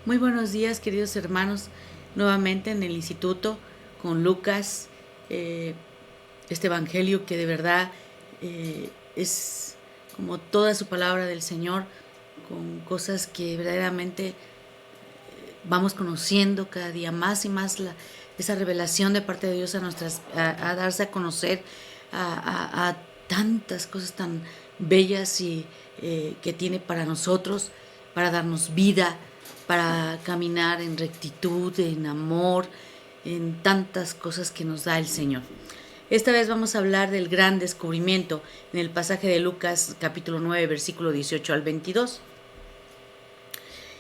Muy buenos días, queridos hermanos, nuevamente en el instituto con Lucas, este evangelio que de verdad es como toda su palabra del Señor, con cosas que verdaderamente vamos conociendo cada día más y más esa revelación de parte de Dios a darse a conocer a tantas cosas tan bellas y que tiene para nosotros, para darnos vida, para caminar en rectitud, en amor, en tantas cosas que nos da el Señor. Esta vez vamos a hablar del gran descubrimiento en el pasaje de Lucas capítulo 9, versículo 18 al 22.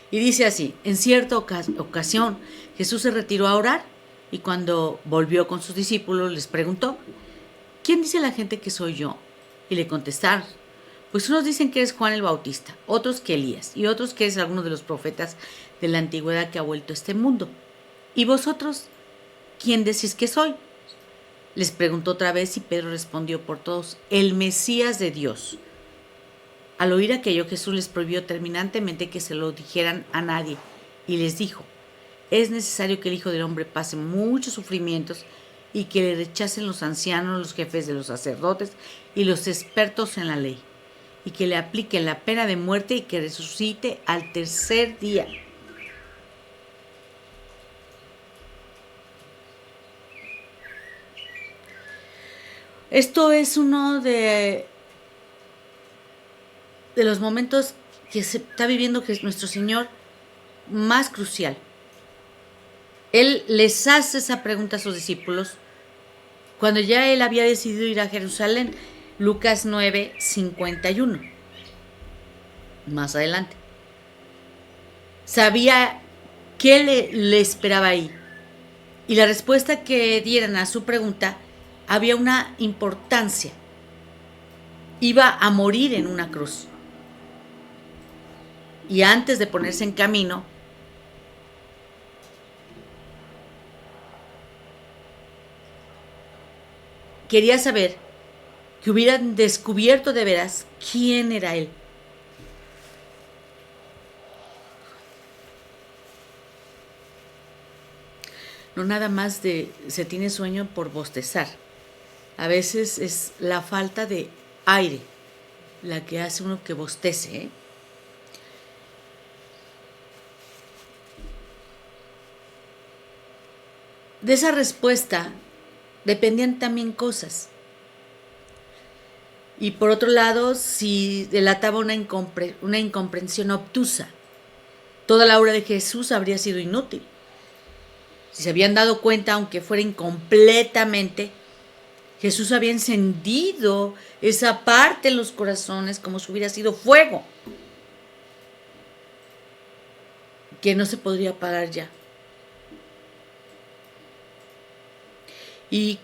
Y dice así: en cierta ocasión Jesús se retiró a orar y cuando volvió con sus discípulos les preguntó: ¿quién dice la gente que soy yo? Y le contestaron: pues unos dicen que eres Juan el Bautista, otros que Elías y otros que eres alguno de los profetas de la antigüedad que ha vuelto a este mundo. ¿Y vosotros quién decís que soy? Les preguntó otra vez y Pedro respondió por todos: el Mesías de Dios. Al oír aquello, Jesús les prohibió terminantemente que se lo dijeran a nadie y les dijo: es necesario que el Hijo del Hombre pase muchos sufrimientos y que le rechacen los ancianos, los jefes de los sacerdotes y los expertos en la ley, y que le apliquen la pena de muerte y que resucite al tercer día. Esto es uno de los momentos que se está viviendo que es nuestro Señor más crucial. Él les hace esa pregunta a sus discípulos cuando ya él había decidido ir a Jerusalén. Lucas 9, 51. Más adelante. Sabía qué le esperaba ahí. Y la respuesta que dieran a su pregunta había una importancia. Iba a morir en una cruz. Y antes de ponerse en camino, quería saber que hubieran descubierto de veras quién era él. No nada más se tiene sueño por bostezar. A veces es la falta de aire la que hace uno que bostece, ¿eh? De esa respuesta dependían también cosas. Y por otro lado, si delataba una incomprensión obtusa, toda la obra de Jesús habría sido inútil. Si se habían dado cuenta, aunque fuera incompletamente, Jesús había encendido esa parte en los corazones como si hubiera sido fuego, que no se podría apagar ya. ¿Y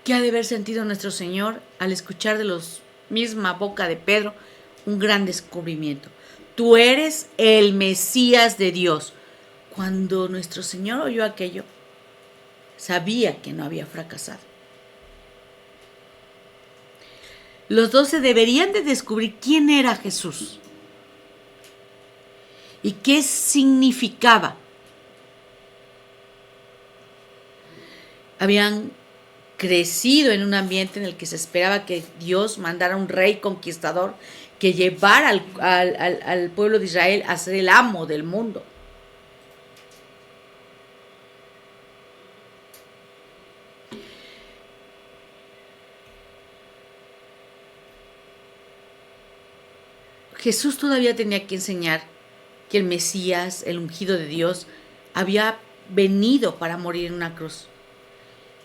qué ha de haber sentido nuestro Señor al escuchar de la misma boca de Pedro un gran descubrimiento? Tú eres el Mesías de Dios. Cuando nuestro Señor oyó aquello, sabía que no había fracasado. Los 12 deberían de descubrir quién era Jesús y qué significaba. Habían crecido en un ambiente en el que se esperaba que Dios mandara un rey conquistador que llevara al pueblo de Israel a ser el amo del mundo. Jesús todavía tenía que enseñar que el Mesías, el ungido de Dios, había venido para morir en una cruz.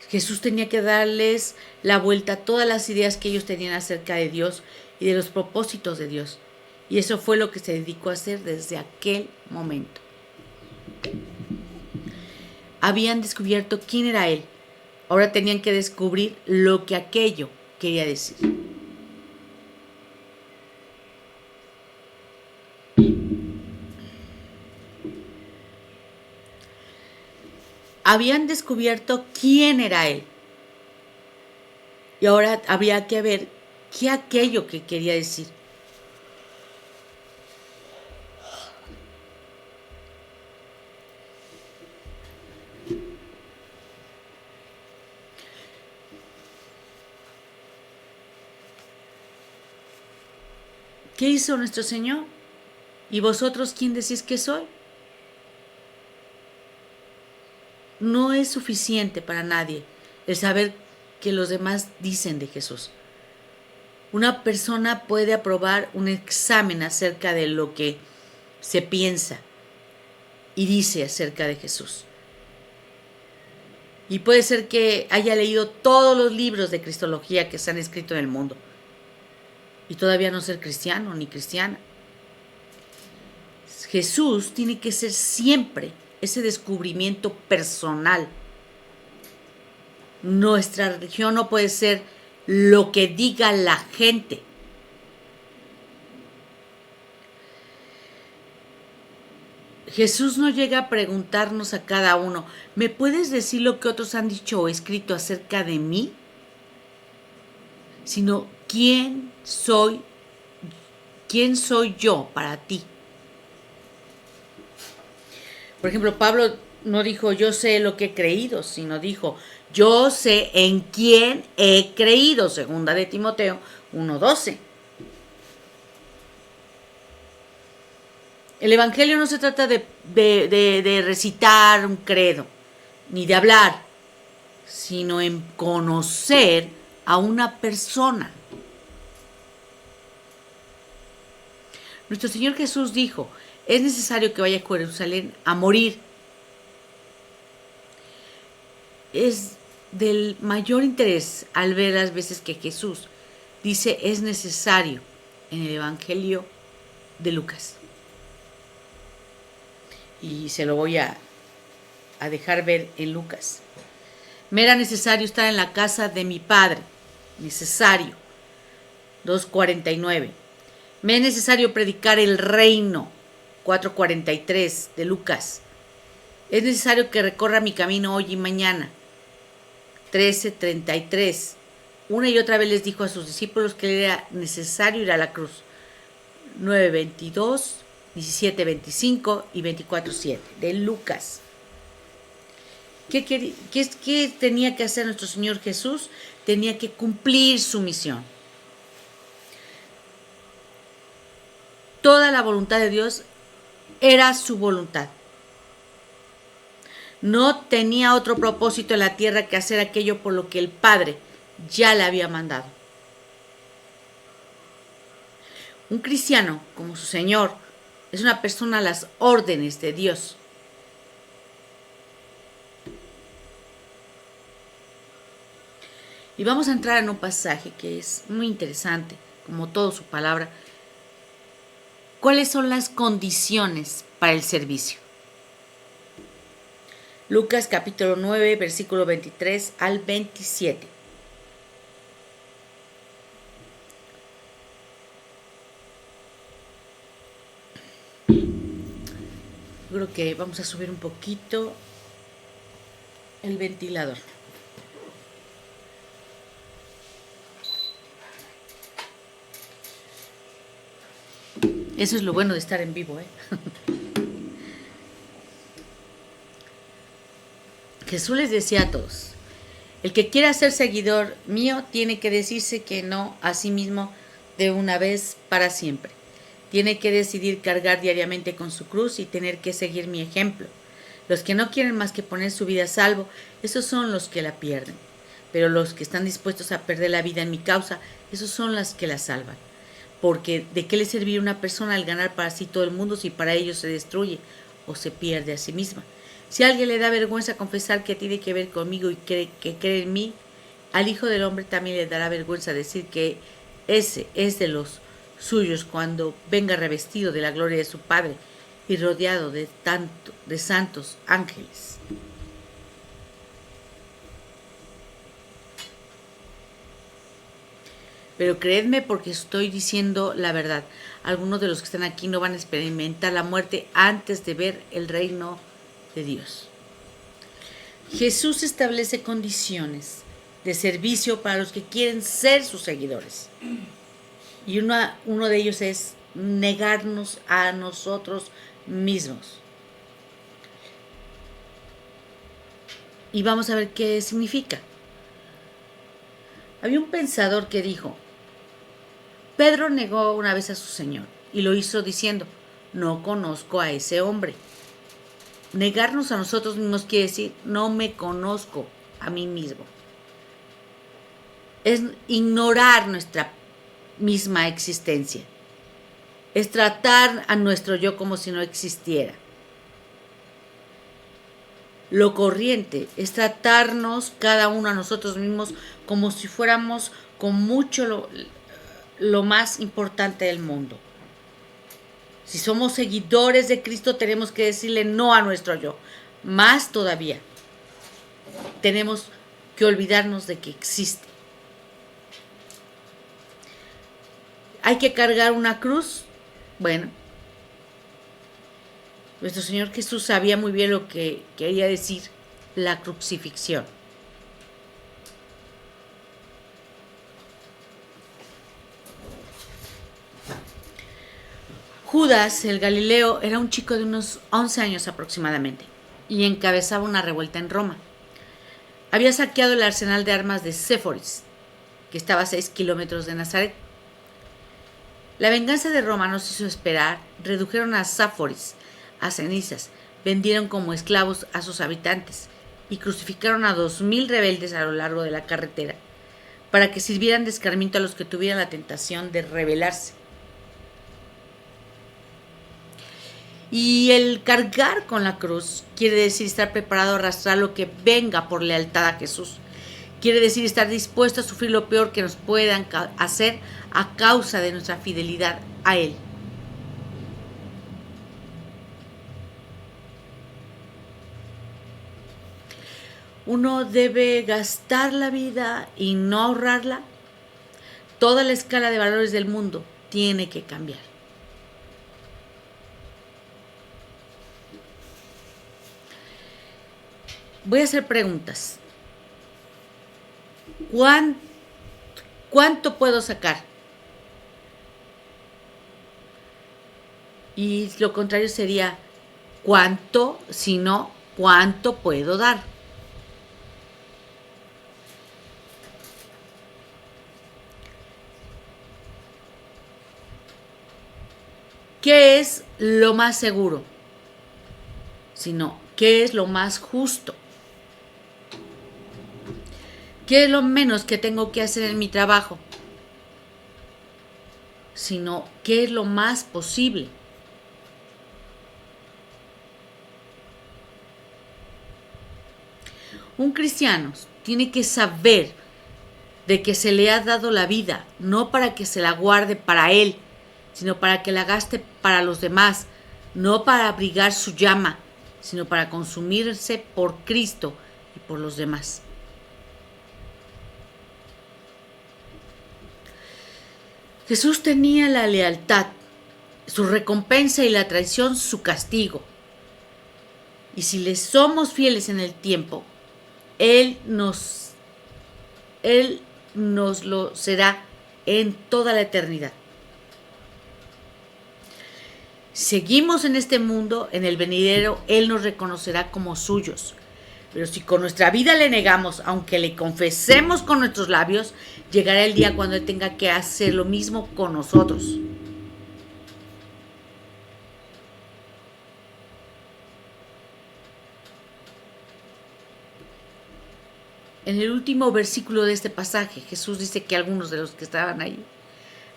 Jesús tenía que darles la vuelta a todas las ideas que ellos tenían acerca de Dios y de los propósitos de Dios. Y eso fue lo que se dedicó a hacer desde aquel momento. Habían descubierto quién era Él. Ahora tenían que descubrir lo que aquello quería decir. Habían descubierto quién era Él. Y ahora habría que ver qué aquello que quería decir. ¿Qué hizo nuestro Señor? ¿Y vosotros quién decís que soy? No es suficiente para nadie el saber que los demás dicen de Jesús. Una persona puede aprobar un examen acerca de lo que se piensa y dice acerca de Jesús. Y puede ser que haya leído todos los libros de cristología que se han escrito en el mundo y todavía no ser cristiano ni cristiana. Jesús tiene que ser siempre ese descubrimiento personal. Nuestra religión no puede ser lo que diga la gente. Jesús no llega a preguntarnos a cada uno, ¿me puedes decir lo que otros han dicho o escrito acerca de mí? Sino, ¿quién soy yo para ti? Por ejemplo, Pablo no dijo, yo sé lo que he creído, sino dijo, yo sé en quién he creído, segunda de Timoteo 1:12. El Evangelio no se trata de recitar un credo, ni de hablar, sino en conocer a una persona. Nuestro Señor Jesús dijo, es necesario que vaya a Jerusalén a morir. Es del mayor interés al ver las veces que Jesús dice es necesario en el Evangelio de Lucas. Y se lo voy a dejar ver en Lucas. Me era necesario estar en la casa de mi Padre. Necesario. 2:49. Me es necesario predicar el reino. 4:43 de Lucas. Es necesario que recorra mi camino hoy y mañana. 13:33. Una y otra vez les dijo a sus discípulos que era necesario ir a la cruz. 9:22, 17:25 y 24:7 de Lucas. ¿Qué tenía que hacer nuestro Señor Jesús? Tenía que cumplir su misión. Toda la voluntad de Dios era su voluntad. No tenía otro propósito en la tierra que hacer aquello por lo que el Padre ya le había mandado. Un cristiano, como su Señor, es una persona a las órdenes de Dios. Y vamos a entrar en un pasaje que es muy interesante, como todo su palabra. ¿Cuáles son las condiciones para el servicio? Lucas capítulo 9, versículo 23 al 27. Creo que vamos a subir un poquito el ventilador. Eso es lo bueno de estar en vivo, ¿eh? Jesús les decía a todos, el que quiera ser seguidor mío tiene que decirse que no a sí mismo de una vez para siempre. Tiene que decidir cargar diariamente con su cruz y tener que seguir mi ejemplo. Los que no quieren más que poner su vida a salvo, esos son los que la pierden. Pero los que están dispuestos a perder la vida en mi causa, esos son los que la salvan. Porque ¿de qué le serviría a una persona al ganar para sí todo el mundo si para ello se destruye o se pierde a sí misma? Si a alguien le da vergüenza confesar que tiene que ver conmigo y que cree en mí, al Hijo del Hombre también le dará vergüenza decir que ese es de los suyos cuando venga revestido de la gloria de su Padre y rodeado de santos ángeles. Pero creedme porque estoy diciendo la verdad. Algunos de los que están aquí no van a experimentar la muerte antes de ver el reino de Dios. Jesús establece condiciones de servicio para los que quieren ser sus seguidores. Y uno de ellos es negarnos a nosotros mismos. Y vamos a ver qué significa. Había un pensador que dijo, Pedro negó una vez a su Señor y lo hizo diciendo: no conozco a ese hombre. Negarnos a nosotros mismos quiere decir: no me conozco a mí mismo. Es ignorar nuestra misma existencia. Es tratar a nuestro yo como si no existiera. Lo corriente es tratarnos cada uno a nosotros mismos como si fuéramos con mucho lo más importante del mundo. Si somos seguidores de Cristo, tenemos que decirle no a nuestro yo. Más todavía, tenemos que olvidarnos de que existe. ¿Hay que cargar una cruz? Bueno, nuestro Señor Jesús sabía muy bien lo que quería decir la crucifixión. Judas, el Galileo, era un chico de unos 11 años aproximadamente y encabezaba una revuelta en Roma. Había saqueado el arsenal de armas de Séforis, que estaba a 6 kilómetros de Nazaret. La venganza de Roma no se hizo esperar. Redujeron a Séforis a cenizas, vendieron como esclavos a sus habitantes y crucificaron a 2000 rebeldes a lo largo de la carretera para que sirvieran de escarmiento a los que tuvieran la tentación de rebelarse. Y el cargar con la cruz quiere decir estar preparado a arrastrar lo que venga por lealtad a Jesús. Quiere decir estar dispuesto a sufrir lo peor que nos puedan hacer a causa de nuestra fidelidad a Él. Uno debe gastar la vida y no ahorrarla. Toda la escala de valores del mundo tiene que cambiar. Voy a hacer preguntas. ¿Cuánto puedo sacar? Y lo contrario sería: ¿cuánto? Si no, ¿cuánto puedo dar? ¿Qué es lo más seguro? Sino, ¿qué es lo más justo? ¿Qué es lo menos que tengo que hacer en mi trabajo? Sino, ¿qué es lo más posible? Un cristiano tiene que saber de que se le ha dado la vida, no para que se la guarde para él, sino para que la gaste para los demás, no para abrigar su llama, sino para consumirse por Cristo y por los demás. Jesús tenía la lealtad, su recompensa, y la traición su castigo. Y si le somos fieles en el tiempo, Él nos lo será en toda la eternidad. Seguimos en este mundo, en el venidero Él nos reconocerá como suyos. Pero si con nuestra vida le negamos, aunque le confesemos con nuestros labios, llegará el día cuando Él tenga que hacer lo mismo con nosotros. En el último versículo de este pasaje, Jesús dice que algunos de los que estaban ahí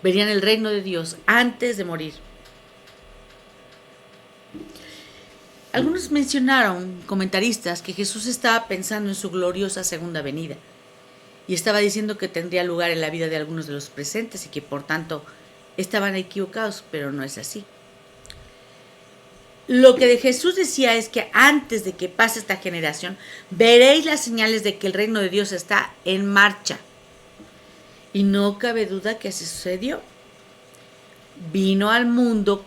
verían el reino de Dios antes de morir. Algunos mencionaron, comentaristas, que Jesús estaba pensando en su gloriosa segunda venida y estaba diciendo que tendría lugar en la vida de algunos de los presentes y que por tanto estaban equivocados, pero no es así. Lo que Jesús decía es que antes de que pase esta generación, veréis las señales de que el reino de Dios está en marcha. Y no cabe duda que así sucedió. Vino al mundo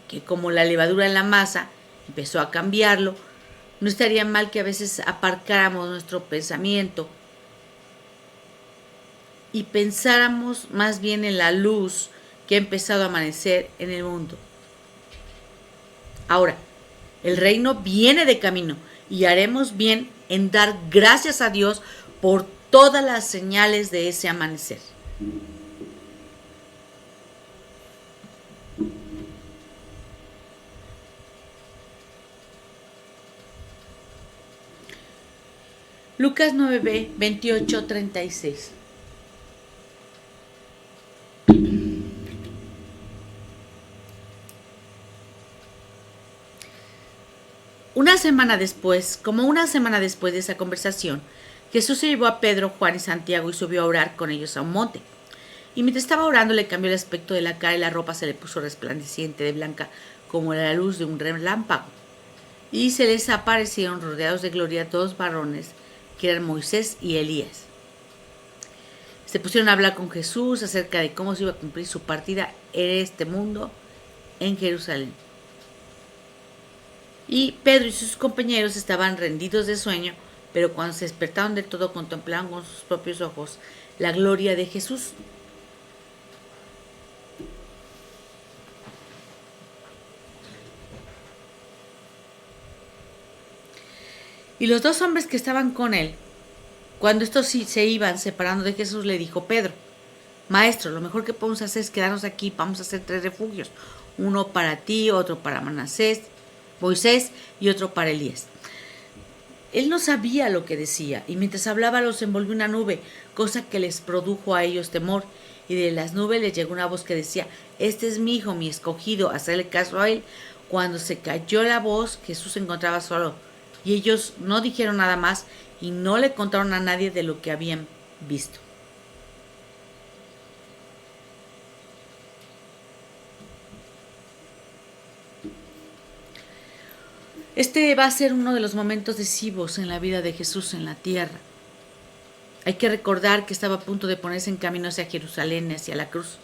que como la levadura en la masa, empezó a cambiarlo. No estaría mal que a veces aparcáramos nuestro pensamiento y pensáramos más bien en la luz que ha empezado a amanecer en el mundo. Ahora, el reino viene de camino y haremos bien en dar gracias a Dios por todas las señales de ese amanecer. Lucas 9, 28, 36. Una semana después de esa conversación, Jesús se llevó a Pedro, Juan y Santiago y subió a orar con ellos a un monte. Y mientras estaba orando le cambió el aspecto de la cara y la ropa se le puso resplandeciente de blanca como la luz de un relámpago. Y se les aparecieron rodeados de gloria dos varones, que eran Moisés y Elías. Se pusieron a hablar con Jesús acerca de cómo se iba a cumplir su partida en este mundo en Jerusalén. Y Pedro y sus compañeros estaban rendidos de sueño, pero cuando se despertaron del todo contemplaron con sus propios ojos la gloria de Jesús. Y los dos hombres que estaban con él, cuando estos se iban separando de Jesús, le dijo Pedro: Maestro, lo mejor que podemos hacer es quedarnos aquí, vamos a hacer 3 refugios, uno para ti, otro para Moisés y otro para Elías. Él no sabía lo que decía, y mientras hablaba los envolvió una nube, cosa que les produjo a ellos temor, y de las nubes les llegó una voz que decía: Este es mi hijo, mi escogido, hacedle caso a él. Cuando se cayó la voz, Jesús se encontraba solo, y ellos no dijeron nada más, y no le contaron a nadie de lo que habían visto. Este va a ser uno de los momentos decisivos en la vida de Jesús en la tierra. Hay que recordar que estaba a punto de ponerse en camino hacia Jerusalén, hacia la cruz.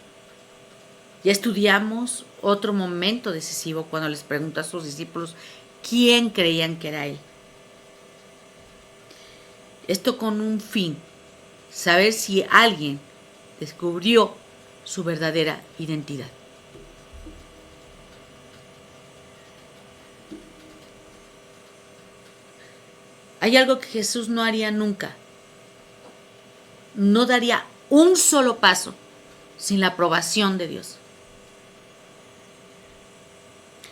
Ya estudiamos otro momento decisivo cuando les preguntó a sus discípulos quién creían que era él. Esto con un fin: saber si alguien descubrió su verdadera identidad. Hay algo que Jesús no haría nunca. No daría un solo paso sin la aprobación de Dios.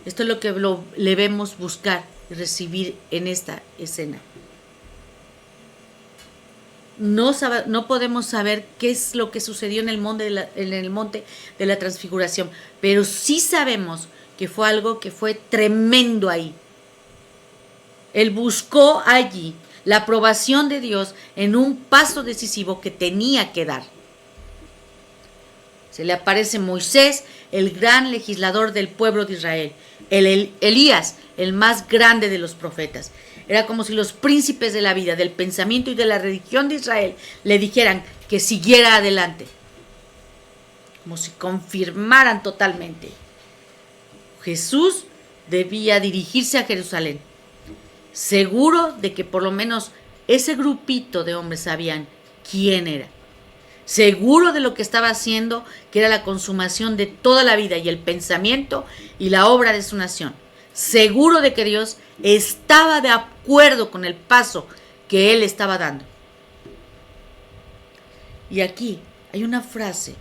Esto es lo que debemos buscar y recibir en esta escena. No podemos saber qué es lo que sucedió en el monte de la transfiguración, pero sí sabemos que fue algo que fue tremendo ahí. Él buscó allí la aprobación de Dios en un paso decisivo que tenía que dar. Se le aparece Moisés, el gran legislador del pueblo de Israel. Elías, el más grande de los profetas. Era como si los príncipes de la vida, del pensamiento y de la religión de Israel le dijeran que siguiera adelante. Como si confirmaran totalmente. Jesús debía dirigirse a Jerusalén, seguro de que por lo menos ese grupito de hombres sabían quién era. Seguro de lo que estaba haciendo, que era la consumación de toda la vida y el pensamiento y la obra de su nación. Seguro de que Dios estaba de acuerdo con el paso que él estaba dando. Y aquí hay una frase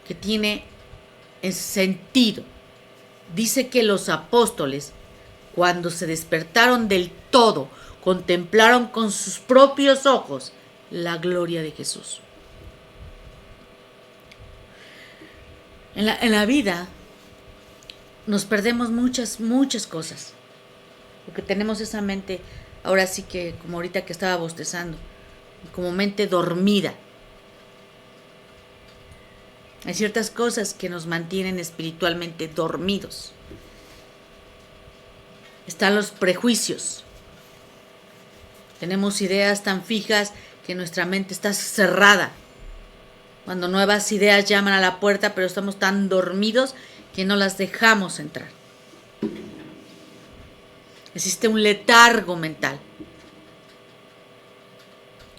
que tiene sentido. Dice que los apóstoles, cuando se despertaron del todo, contemplaron con sus propios ojos la gloria de Jesús. En la vida nos perdemos muchas cosas, porque tenemos esa mente, ahora sí que como ahorita que estaba bostezando, como mente dormida. Hay ciertas cosas que nos mantienen espiritualmente dormidos. Están los prejuicios. Tenemos ideas tan fijas que nuestra mente está cerrada. Cuando nuevas ideas llaman a la puerta, pero estamos tan dormidos que no las dejamos entrar. Existe un letargo mental.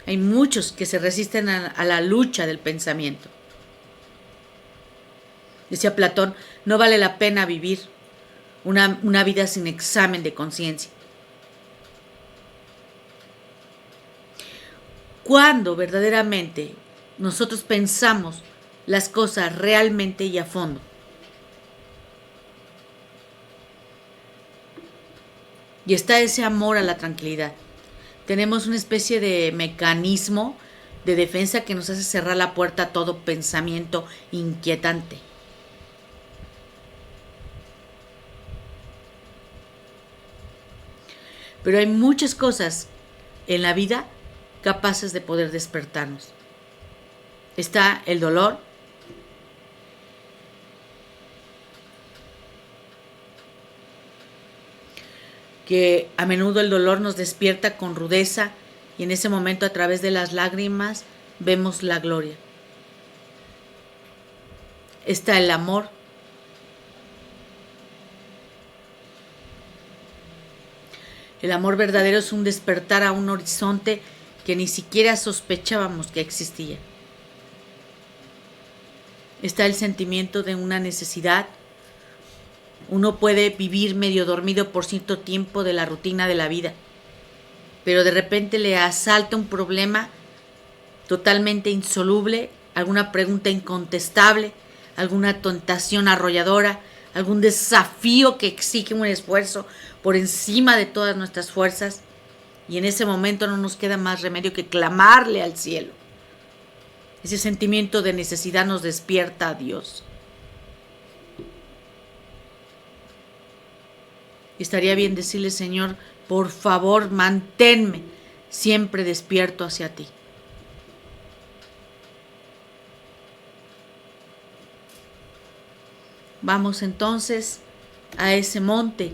Hay muchos que se resisten a la lucha del pensamiento. Decía Platón, no vale la pena vivir una vida sin examen de conciencia. Cuando verdaderamente nosotros pensamos las cosas realmente y a fondo. Y está ese amor a la tranquilidad. tenemos una especie de mecanismo de defensa que nos hace cerrar la puerta a todo pensamiento inquietante. Pero hay muchas cosas en la vida capaces de poder despertarnos. Está el dolor, que a menudo el dolor nos despierta con rudeza y en ese momento a través de las lágrimas vemos la gloria. Está el amor. El amor verdadero es un despertar a un horizonte que ni siquiera sospechábamos que existía. Está el sentimiento de una necesidad. Uno puede vivir medio dormido por cierto tiempo de la rutina de la vida, pero de repente le asalta un problema totalmente insoluble, alguna pregunta incontestable, alguna tentación arrolladora, algún desafío que exige un esfuerzo por encima de todas nuestras fuerzas, y en ese momento no nos queda más remedio que clamarle al cielo. Ese sentimiento de necesidad nos despierta a Dios. Y estaría bien decirle, Señor, por favor, manténme siempre despierto hacia ti. Vamos entonces a ese monte.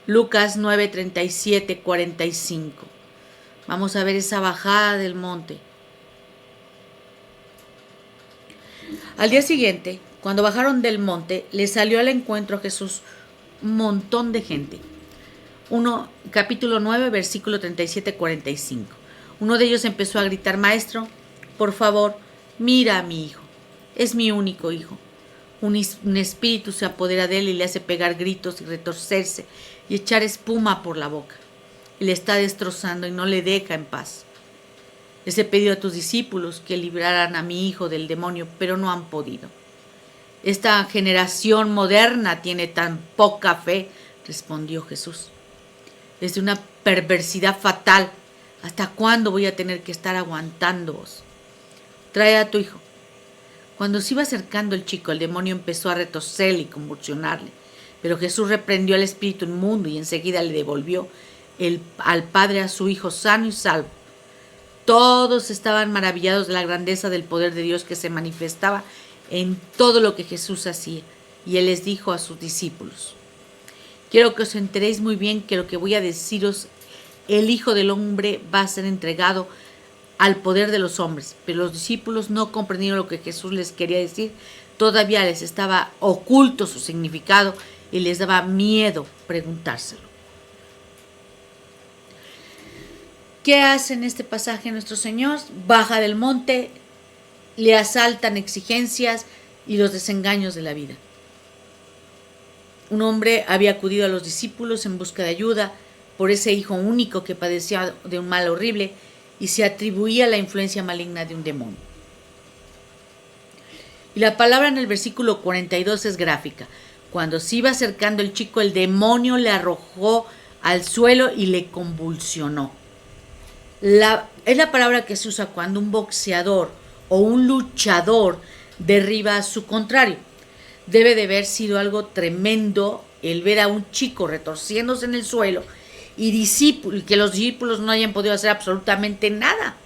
Lucas 9, 37, 45. Vamos a ver esa bajada del monte. Al día siguiente, cuando bajaron del monte, le salió al encuentro a Jesús un montón de gente. Capítulo 9, versículo 37, 45. Uno de ellos empezó a gritar: Maestro, por favor, mira a mi hijo. Es mi único hijo. Un espíritu se apodera de él y le hace pegar gritos y retorcerse y echar espuma por la boca. Y le está destrozando y no le deja en paz. Les he pedido a tus discípulos que libraran a mi hijo del demonio, pero no han podido. Esta generación moderna tiene tan poca fe, respondió Jesús. Es de una perversidad fatal. ¿Hasta cuándo voy a tener que estar aguantándoos? Trae a tu hijo. Cuando se iba acercando el chico, el demonio empezó a retorcerle y convulsionarle. Pero Jesús reprendió al espíritu inmundo y enseguida le devolvió al padre a su hijo sano y salvo. Todos estaban maravillados de la grandeza del poder de Dios que se manifestaba en todo lo que Jesús hacía. Y él les dijo a sus discípulos: quiero que os enteréis muy bien que lo que voy a deciros, el Hijo del Hombre va a ser entregado al poder de los hombres. Pero los discípulos no comprendieron lo que Jesús les quería decir. Todavía les estaba oculto su significado y les daba miedo preguntárselo. ¿Qué hace en este pasaje nuestro Señor? Baja del monte, le asaltan exigencias y los desengaños de la vida. Un hombre había acudido a los discípulos en busca de ayuda por ese hijo único que padecía de un mal horrible y se atribuía la influencia maligna de un demonio. Y la palabra en el versículo 42 es gráfica. Cuando se iba acercando el chico, el demonio le arrojó al suelo y le convulsionó. Es la palabra que se usa cuando un boxeador o un luchador derriba a su contrario. Debe de haber sido algo tremendo el ver a un chico retorciéndose en el suelo y que los discípulos no hayan podido hacer absolutamente nada.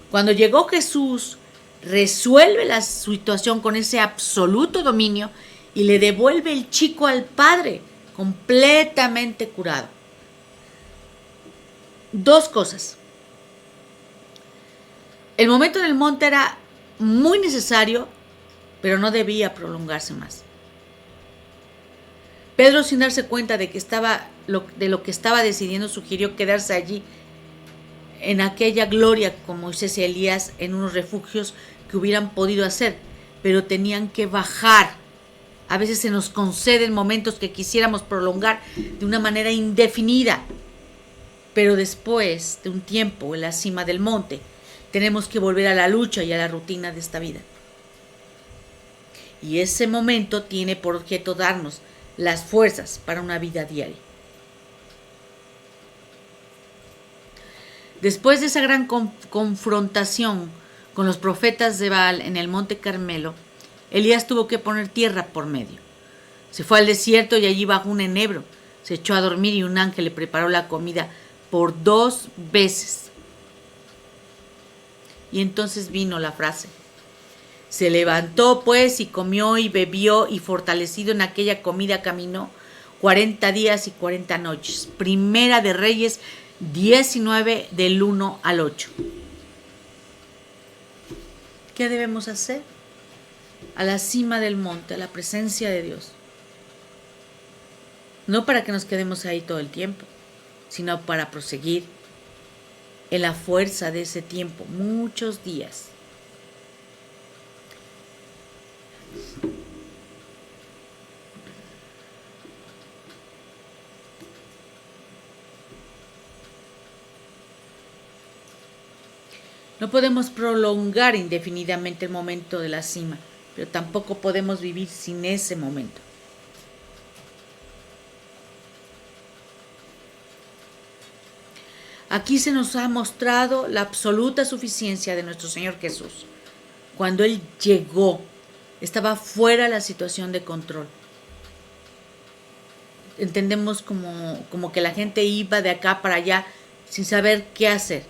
Cuando llegó Jesús, resuelve la situación con ese absoluto dominio y le devuelve el chico al padre, completamente curado. Dos cosas. El momento en el monte era muy necesario, pero no debía prolongarse más. Pedro, sin darse cuenta de lo que estaba decidiendo, sugirió quedarse allí en aquella gloria con Moisés y Elías en unos refugios que hubieran podido hacer, pero tenían que bajar. A veces se nos conceden momentos que quisiéramos prolongar de una manera indefinida, pero después de un tiempo en la cima del monte tenemos que volver a la lucha y a la rutina de esta vida. Y ese momento tiene por objeto darnos las fuerzas para una vida diaria. Después de esa gran confrontación con los profetas de Baal en el monte Carmelo, Elías tuvo que poner tierra por medio. Se fue al desierto y allí bajo un enebro se echó a dormir y un ángel le preparó la comida por 2 veces. Y entonces vino la frase. Se levantó pues y comió y bebió y fortalecido en aquella comida caminó 40 días y 40 noches. Primera de Reyes 19 del 1 al 8. ¿Qué debemos hacer? A la cima del monte, a la presencia de Dios. No para que nos quedemos ahí todo el tiempo, sino para proseguir en la fuerza de ese tiempo, muchos días. No podemos prolongar indefinidamente el momento de la cima, pero tampoco podemos vivir sin ese momento. Aquí se nos ha mostrado la absoluta suficiencia de nuestro Señor Jesús. Cuando Él llegó, estaba fuera de la situación de control. Entendemos como que la gente iba de acá para allá sin saber qué hacer.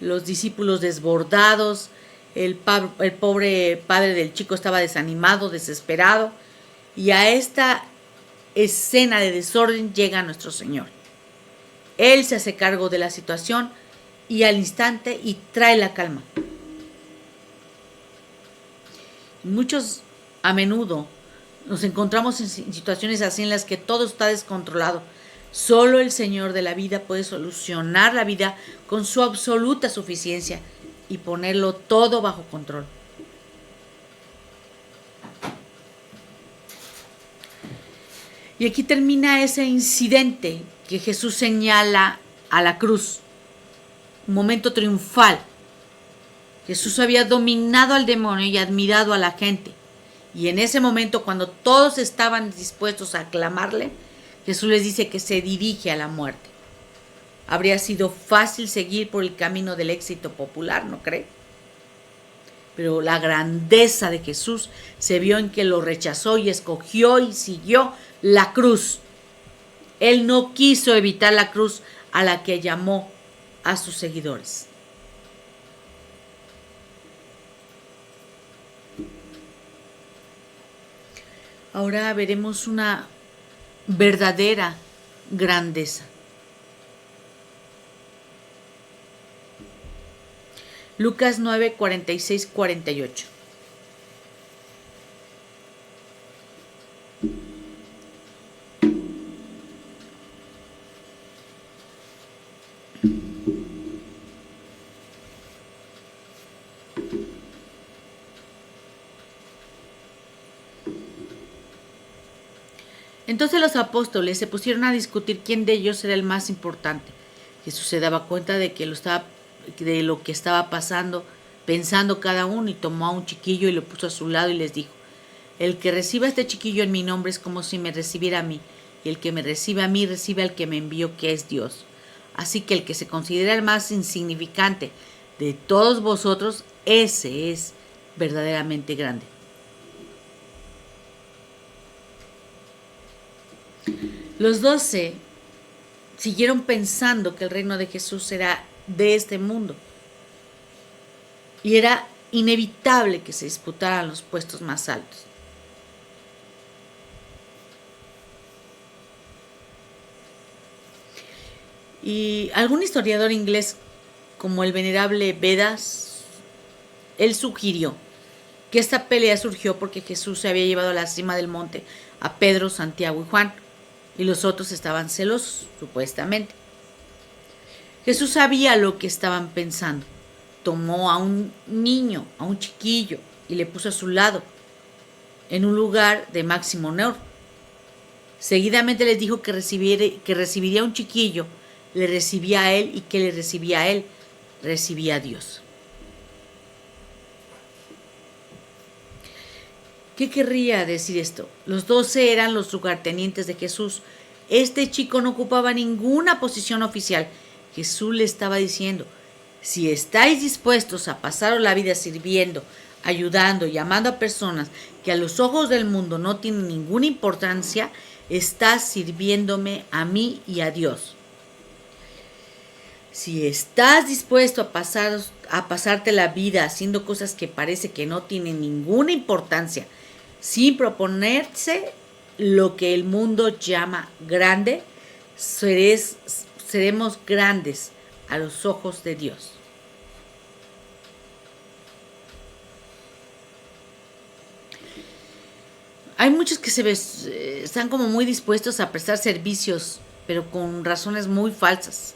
Los discípulos desbordados, el pobre padre del chico estaba desanimado, desesperado, y a esta escena de desorden llega nuestro Señor. Él se hace cargo de la situación y al instante y trae la calma. Muchos a menudo nos encontramos en situaciones así en las que todo está descontrolado. Solo el Señor de la vida puede solucionar la vida con su absoluta suficiencia y ponerlo todo bajo control. Y aquí termina ese incidente que Jesús señala a la cruz. Un momento triunfal. Jesús había dominado al demonio y admirado a la gente. Y en ese momento, cuando todos estaban dispuestos a aclamarle, Jesús les dice que se dirige a la muerte. Habría sido fácil seguir por el camino del éxito popular, ¿no cree? Pero la grandeza de Jesús se vio en que lo rechazó y escogió y siguió la cruz. Él no quiso evitar la cruz a la que llamó a sus seguidores. Ahora veremos una verdadera grandeza. Lucas 9, 46, 48. Entonces los apóstoles se pusieron a discutir quién de ellos era el más importante. Jesús se daba cuenta de lo que estaba pasando, pensando cada uno, y tomó a un chiquillo y lo puso a su lado y les dijo: el que reciba a este chiquillo en mi nombre es como si me recibiera a mí, y el que me recibe a mí recibe al que me envió, que es Dios. Así que el que se considera el más insignificante de todos vosotros, ese es verdaderamente grande. Los 12 siguieron pensando que el reino de Jesús era de este mundo y era inevitable que se disputaran los puestos más altos. Y algún historiador inglés, como el venerable Vedas, él sugirió que esta pelea surgió porque Jesús se había llevado a la cima del monte a Pedro, Santiago y Juan, y los otros estaban celosos, supuestamente. Jesús sabía lo que estaban pensando. Tomó a un niño, a un chiquillo, y le puso a su lado, en un lugar de máximo honor. Seguidamente les dijo que recibiría a un chiquillo, le recibía a él, y que le recibía a él, recibía a Dios. ¿Qué querría decir esto? Los 12 eran los lugartenientes de Jesús. Este chico no ocupaba ninguna posición oficial Jesús le estaba diciendo, si estáis dispuestos a pasaros la vida sirviendo, ayudando y amando a personas que a los ojos del mundo no tienen ninguna importancia, estás sirviéndome a mí y a Dios. Si estás dispuesto a pasarte la vida haciendo cosas que parece que no tienen ninguna importancia, sin proponerse lo que el mundo llama grande, seremos grandes a los ojos de Dios. Hay muchos que están como muy dispuestos a prestar servicios, pero con razones muy falsas.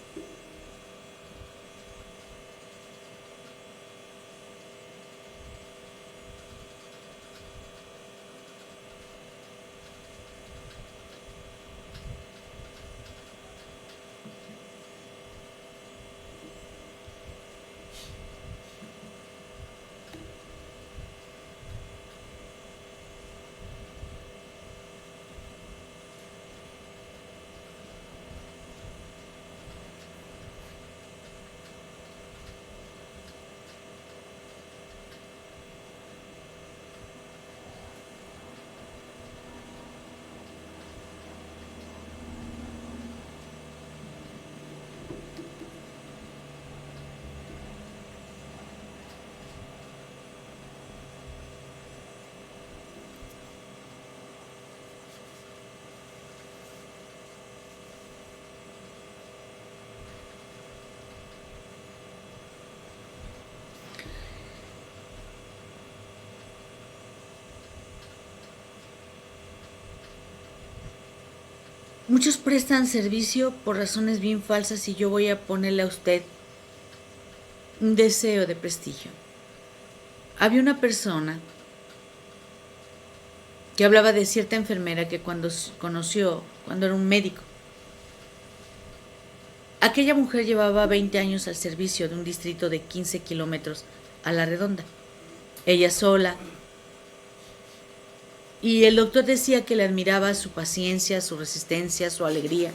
Muchos prestan servicio por razones bien falsas y yo voy a ponerle a usted un deseo de prestigio. Había una persona que hablaba de cierta enfermera que cuando conoció, cuando era un médico, aquella mujer llevaba 20 años al servicio de un distrito de 15 kilómetros a la redonda. Ella sola. Y el doctor decía que le admiraba su paciencia, su resistencia, su alegría.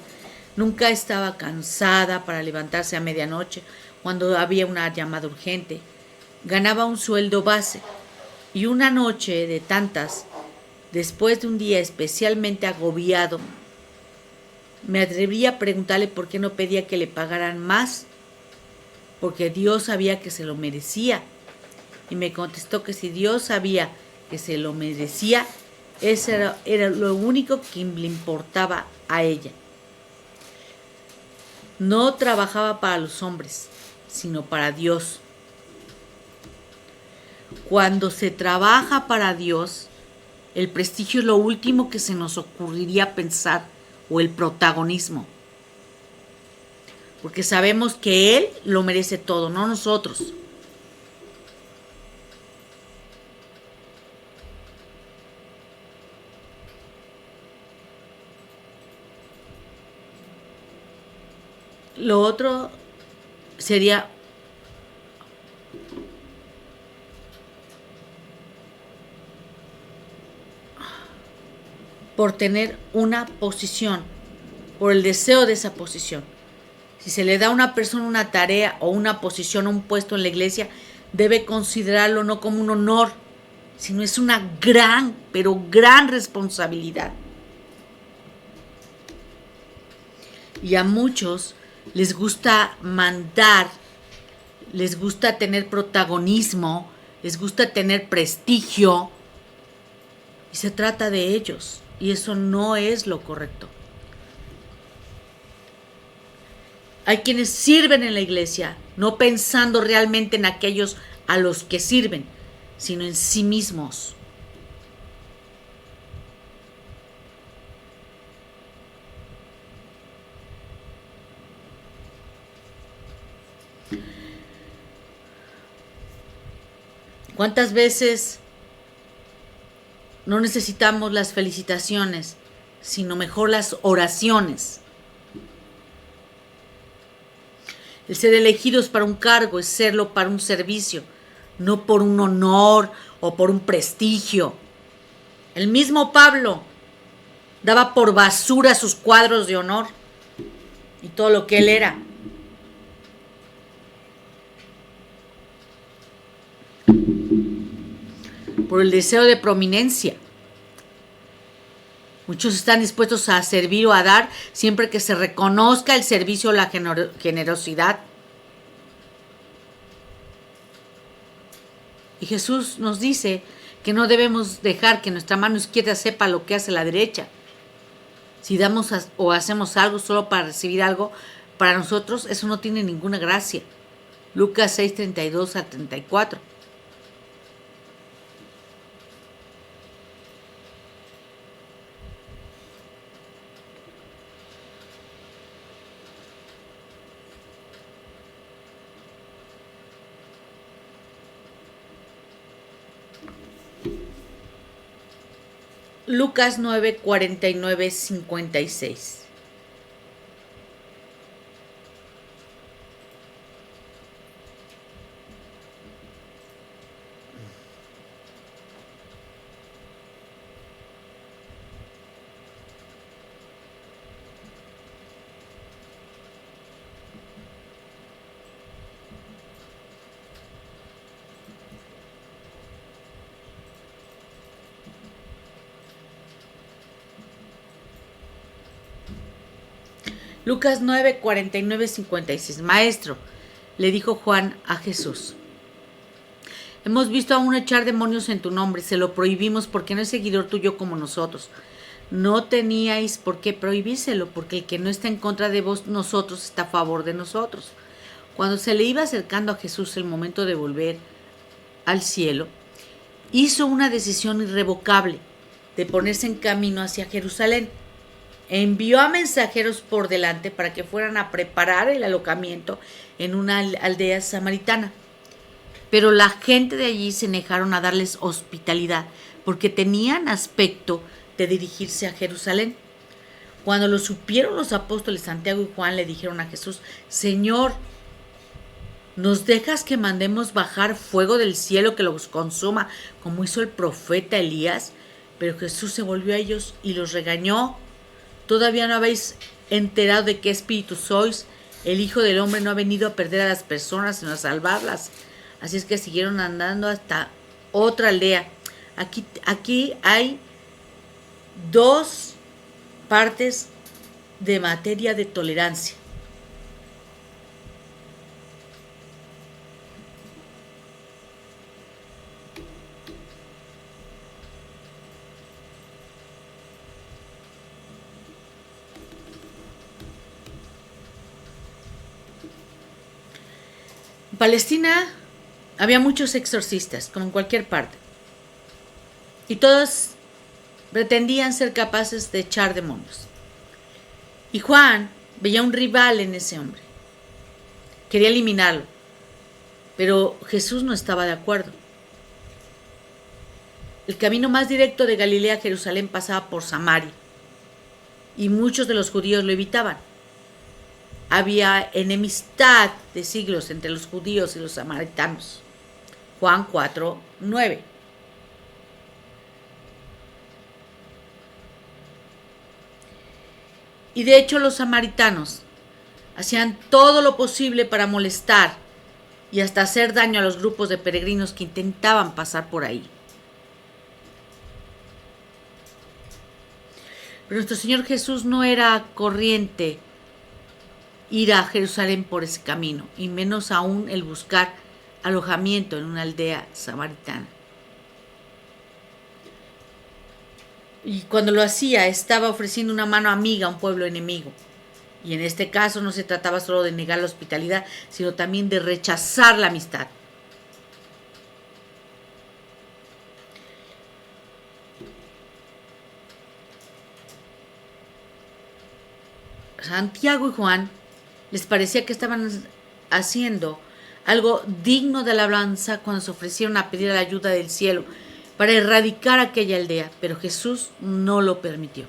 Nunca estaba cansada para levantarse a medianoche cuando había una llamada urgente. Ganaba un sueldo base. Y una noche de tantas, después de un día especialmente agobiado, me atreví a preguntarle por qué no pedía que le pagaran más, porque Dios sabía que se lo merecía. Y me contestó que si Dios sabía que se lo merecía, eso era lo único que le importaba a ella. No trabajaba para los hombres, sino para Dios. Cuando se trabaja para Dios, el prestigio es lo último que se nos ocurriría pensar, o el protagonismo. Porque sabemos que Él lo merece todo, no nosotros. Lo otro sería por tener una posición, por el deseo de esa posición. Si se le da a una persona una tarea o una posición o un puesto en la iglesia, debe considerarlo no como un honor, sino es una gran, pero gran responsabilidad. Y a muchos les gusta mandar, les gusta tener protagonismo, les gusta tener prestigio, y se trata de ellos, y eso no es lo correcto. Hay quienes sirven en la iglesia, no pensando realmente en aquellos a los que sirven, sino en sí mismos. ¿Cuántas veces no necesitamos las felicitaciones, sino mejor las oraciones? El ser elegidos para un cargo es serlo para un servicio, no por un honor o por un prestigio. El mismo Pablo daba por basura sus cuadros de honor y todo lo que él era. por el deseo de prominencia. Muchos están dispuestos a servir o a dar siempre que se reconozca el servicio o la generosidad. Y Jesús nos dice que no debemos dejar que nuestra mano izquierda sepa lo que hace la derecha. Si damos o hacemos algo solo para recibir algo, para nosotros eso no tiene ninguna gracia. Lucas 6, 32 a 34. Lucas 9, 49, 56. Lucas 9, 49, 56. Maestro, le dijo Juan a Jesús, hemos visto a uno echar demonios en tu nombre, se lo prohibimos porque no es seguidor tuyo como nosotros. No teníais por qué prohibírselo, porque el que no está en contra de vos, nosotros, está a favor de nosotros. Cuando se le iba acercando a Jesús el momento de volver al cielo, hizo una decisión irrevocable de ponerse en camino hacia Jerusalén. Envió a mensajeros por delante para que fueran a preparar el alojamiento en una aldea samaritana. Pero la gente de allí se negaron a darles hospitalidad porque tenían aspecto de dirigirse a Jerusalén. Cuando lo supieron los apóstoles Santiago y Juan, le dijeron a Jesús, Señor, ¿nos dejas que mandemos bajar fuego del cielo que los consuma, como hizo el profeta Elías? Pero Jesús se volvió a ellos y los regañó. ¿Todavía no habéis enterado de qué espíritu sois? El Hijo del Hombre no ha venido a perder a las personas, sino a salvarlas. Así es que siguieron andando hasta otra aldea. Aquí hay dos partes de materia de tolerancia. En Palestina había muchos exorcistas, como en cualquier parte, y todos pretendían ser capaces de echar demonios. Y Juan veía un rival en ese hombre. Quería eliminarlo, pero Jesús no estaba de acuerdo. El camino más directo de Galilea a Jerusalén pasaba por Samaria, y muchos de los judíos lo evitaban. Había enemistad de siglos entre los judíos y los samaritanos. Juan 4, 9. Y de hecho los samaritanos hacían todo lo posible para molestar y hasta hacer daño a los grupos de peregrinos que intentaban pasar por ahí. Pero nuestro Señor Jesús no era corriente ir a Jerusalén por ese camino, y menos aún el buscar alojamiento en una aldea samaritana. Y cuando lo hacía, estaba ofreciendo una mano amiga a un pueblo enemigo. Y en este caso no se trataba solo de negar la hospitalidad, sino también de rechazar la amistad. Santiago y Juan les parecía que estaban haciendo algo digno de alabanza cuando se ofrecieron a pedir la ayuda del cielo para erradicar aquella aldea, pero Jesús no lo permitió.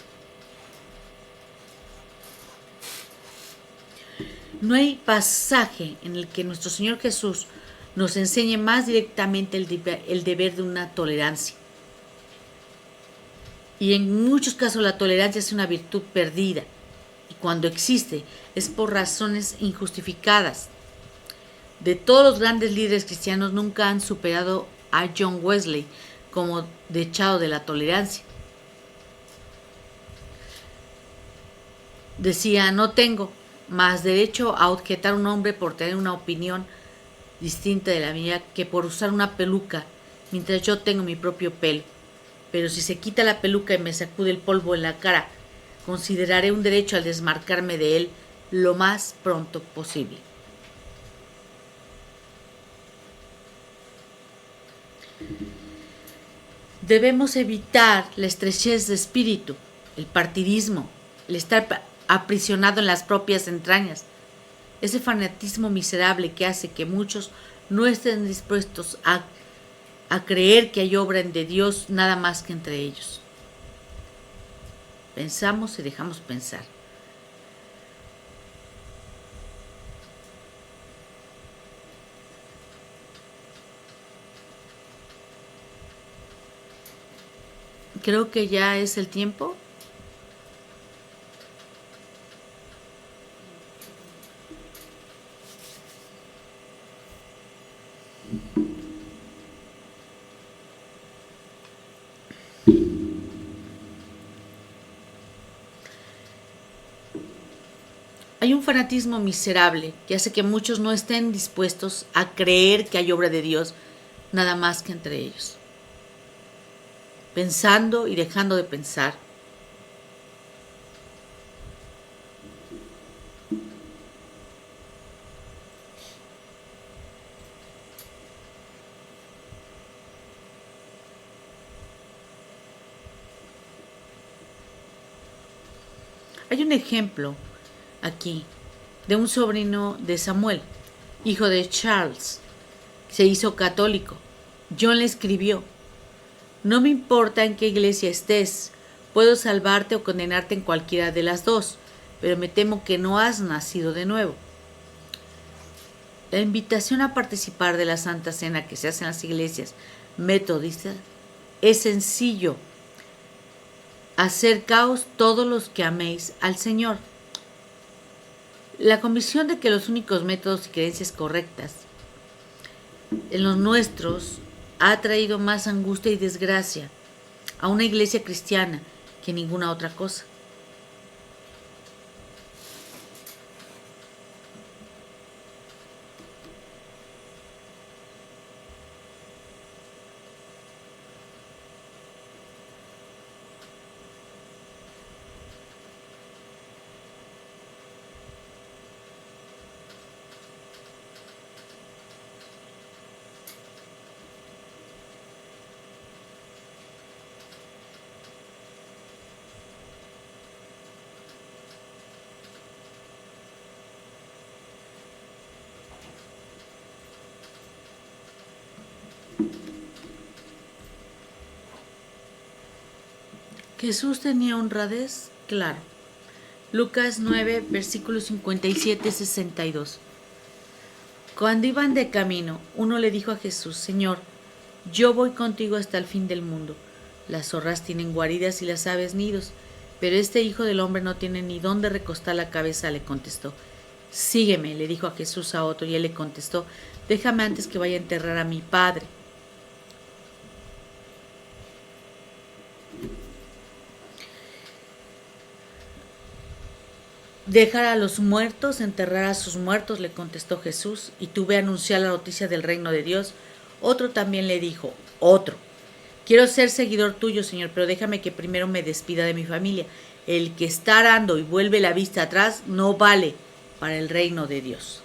No hay pasaje en el que nuestro Señor Jesús nos enseñe más directamente el deber de una tolerancia. Y en muchos casos la tolerancia es una virtud perdida. Y cuando existe es por razones injustificadas. De todos los grandes líderes cristianos nunca han superado a John Wesley como dechado de la tolerancia. Decía, no tengo más derecho a objetar a un hombre por tener una opinión distinta de la mía que por usar una peluca, mientras yo tengo mi propio pelo. Pero si se quita la peluca y me sacude el polvo en la cara, consideraré un derecho al desmarcarme de él lo más pronto posible. Debemos evitar la estrechez de espíritu, el partidismo, el estar aprisionado en las propias entrañas, ese fanatismo miserable que hace que muchos no estén dispuestos a creer que hay obra de Dios nada más que entre ellos. Pensamos y dejamos pensar. Creo que ya es el tiempo. Hay un fanatismo miserable que hace que muchos no estén dispuestos a creer que hay obra de Dios nada más que entre ellos. Pensando y dejando de pensar. Hay un ejemplo aquí de un sobrino de Samuel, hijo de Charles. Se hizo católico. John le escribió: no me importa en qué iglesia estés, puedo salvarte o condenarte en cualquiera de las dos, pero me temo que no has nacido de nuevo. La invitación a participar de la Santa Cena que se hace en las iglesias metodistas es sencillo. Acercaos todos los que améis al Señor. La convicción de que los únicos métodos y creencias correctas en los nuestros ha traído más angustia y desgracia a una iglesia cristiana que ninguna otra cosa. Jesús tenía honradez, claro. Lucas 9, versículos 57-62. Cuando iban de camino, uno le dijo a Jesús: Señor, yo voy contigo hasta el fin del mundo. Las zorras tienen guaridas y las aves nidos, pero este hijo del hombre no tiene ni dónde recostar la cabeza, le contestó. Sígueme, le dijo a Jesús a otro, y él le contestó: déjame antes que vaya a enterrar a mi padre. Dejar a los muertos, enterrar a sus muertos, le contestó Jesús, y tú ve a anunciar la noticia del reino de Dios. Otro también le dijo: quiero ser seguidor tuyo, Señor, pero déjame que primero me despida de mi familia. El que está arando y vuelve la vista atrás no vale para el reino de Dios.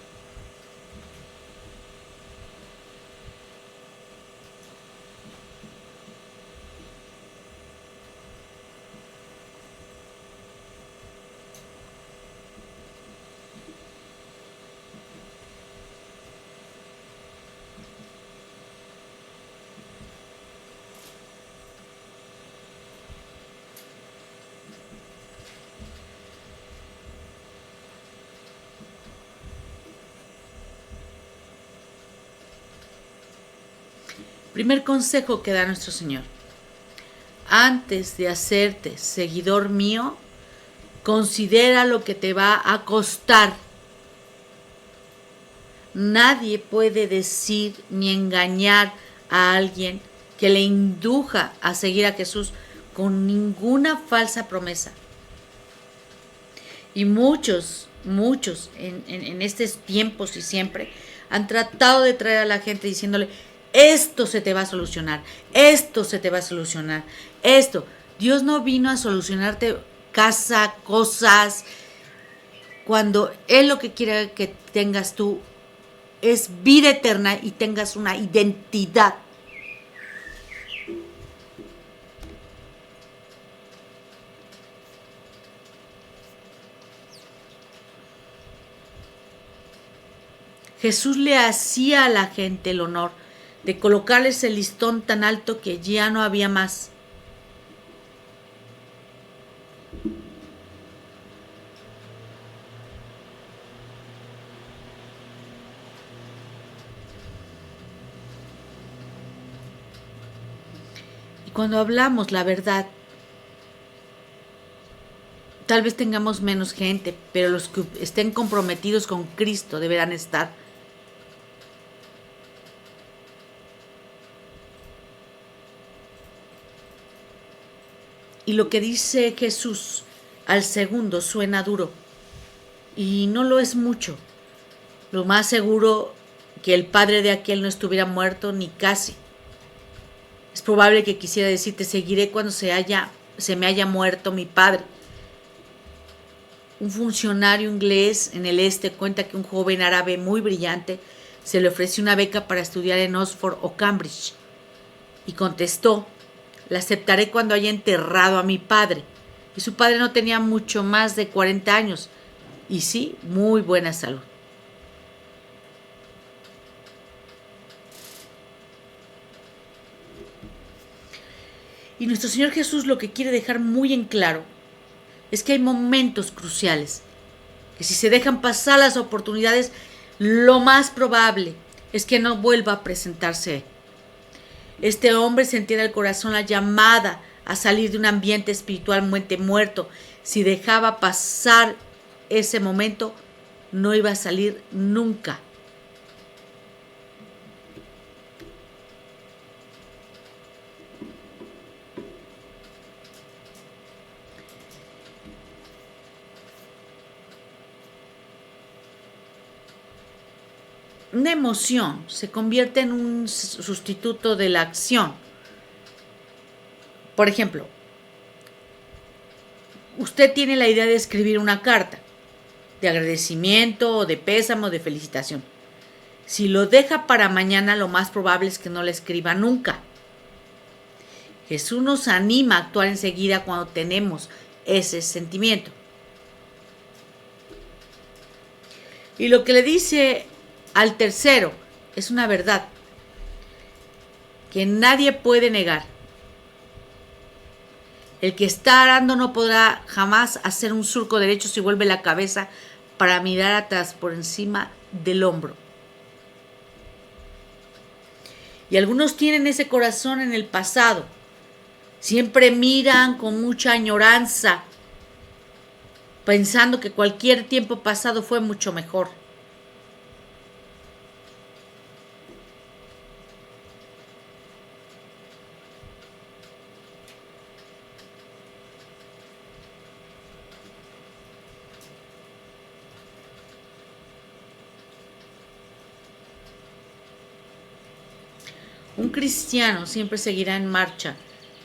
Primer consejo que da nuestro Señor: antes de hacerte seguidor mío, considera lo que te va a costar. Nadie puede decir ni engañar a alguien que le induja a seguir a Jesús con ninguna falsa promesa. Y muchos en estos tiempos y siempre han tratado de traer a la gente diciéndole, esto se te va a solucionar, esto se te va a solucionar, esto. Dios no vino a solucionarte casa, cosas, cuando Él lo que quiere que tengas tú es vida eterna y tengas una identidad. Jesús le hacía a la gente el honor de colocarles el listón tan alto que ya no había más. Y cuando hablamos la verdad, tal vez tengamos menos gente, pero los que estén comprometidos con Cristo deberán estar. Y lo que dice Jesús al segundo suena duro. Y no lo es mucho. Lo más seguro que el padre de aquel no estuviera muerto ni casi. Es probable que quisiera decir, te seguiré cuando se me haya muerto mi padre. Un funcionario inglés en el este cuenta que un joven árabe muy brillante se le ofreció una beca para estudiar en Oxford o Cambridge. Y contestó, la aceptaré cuando haya enterrado a mi padre. Y su padre no tenía mucho más de 40 años. Y sí, muy buena salud. Y nuestro Señor Jesús lo que quiere dejar muy en claro es que hay momentos cruciales, que si se dejan pasar las oportunidades, lo más probable es que no vuelva a presentarse. Este hombre sentía en el corazón la llamada a salir de un ambiente espiritualmente muerto. Si dejaba pasar ese momento, no iba a salir nunca. Una emoción se convierte en un sustituto de la acción. Por ejemplo, usted tiene la idea de escribir una carta de agradecimiento o de pésamo o de felicitación. Si lo deja para mañana, lo más probable es que no la escriba nunca. Jesús nos anima a actuar enseguida cuando tenemos ese sentimiento. Y lo que le dice al tercero es una verdad que nadie puede negar. El que está arando no podrá jamás hacer un surco derecho si vuelve la cabeza para mirar atrás por encima del hombro. Y algunos tienen ese corazón en el pasado. Siempre miran con mucha añoranza, pensando que cualquier tiempo pasado fue mucho mejor. Un cristiano siempre seguirá en marcha,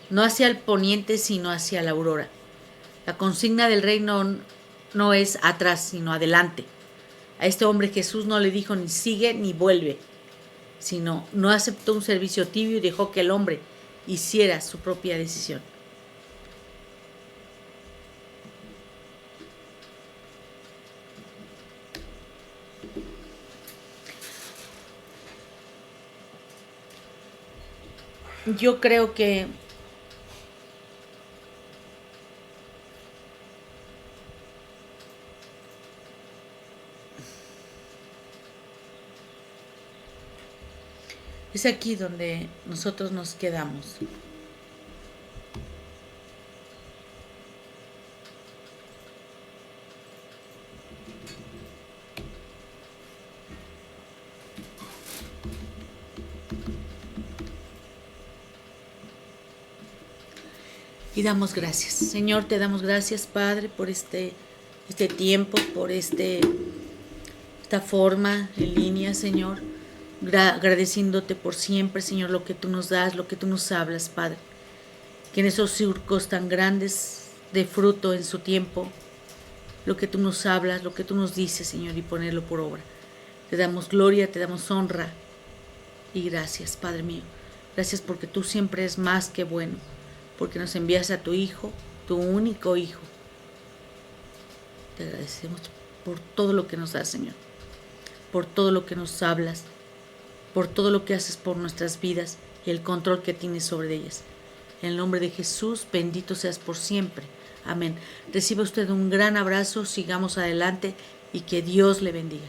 no hacia el poniente, sino hacia la aurora. La consigna del reino no es atrás, sino adelante. A este hombre Jesús no le dijo ni sigue ni vuelve, sino no aceptó un servicio tibio y dejó que el hombre hiciera su propia decisión. Yo creo que es aquí donde nosotros nos quedamos. y damos gracias. Señor, te damos gracias, Padre, por este tiempo, por esta forma en línea, Señor. Agradeciéndote por siempre, Señor, lo que tú nos das, lo que tú nos hablas, Padre. Que en esos surcos tan grandes de fruto en su tiempo, lo que tú nos hablas, lo que tú nos dices, Señor, y ponerlo por obra. Te damos gloria, te damos honra y gracias, Padre mío. Gracias porque tú siempre eres más que bueno, porque nos envías a tu Hijo, tu único Hijo. Te agradecemos por todo lo que nos das, Señor, por todo lo que nos hablas, por todo lo que haces por nuestras vidas y el control que tienes sobre ellas. En el nombre de Jesús, bendito seas por siempre. Amén. Reciba usted un gran abrazo, sigamos adelante y que Dios le bendiga.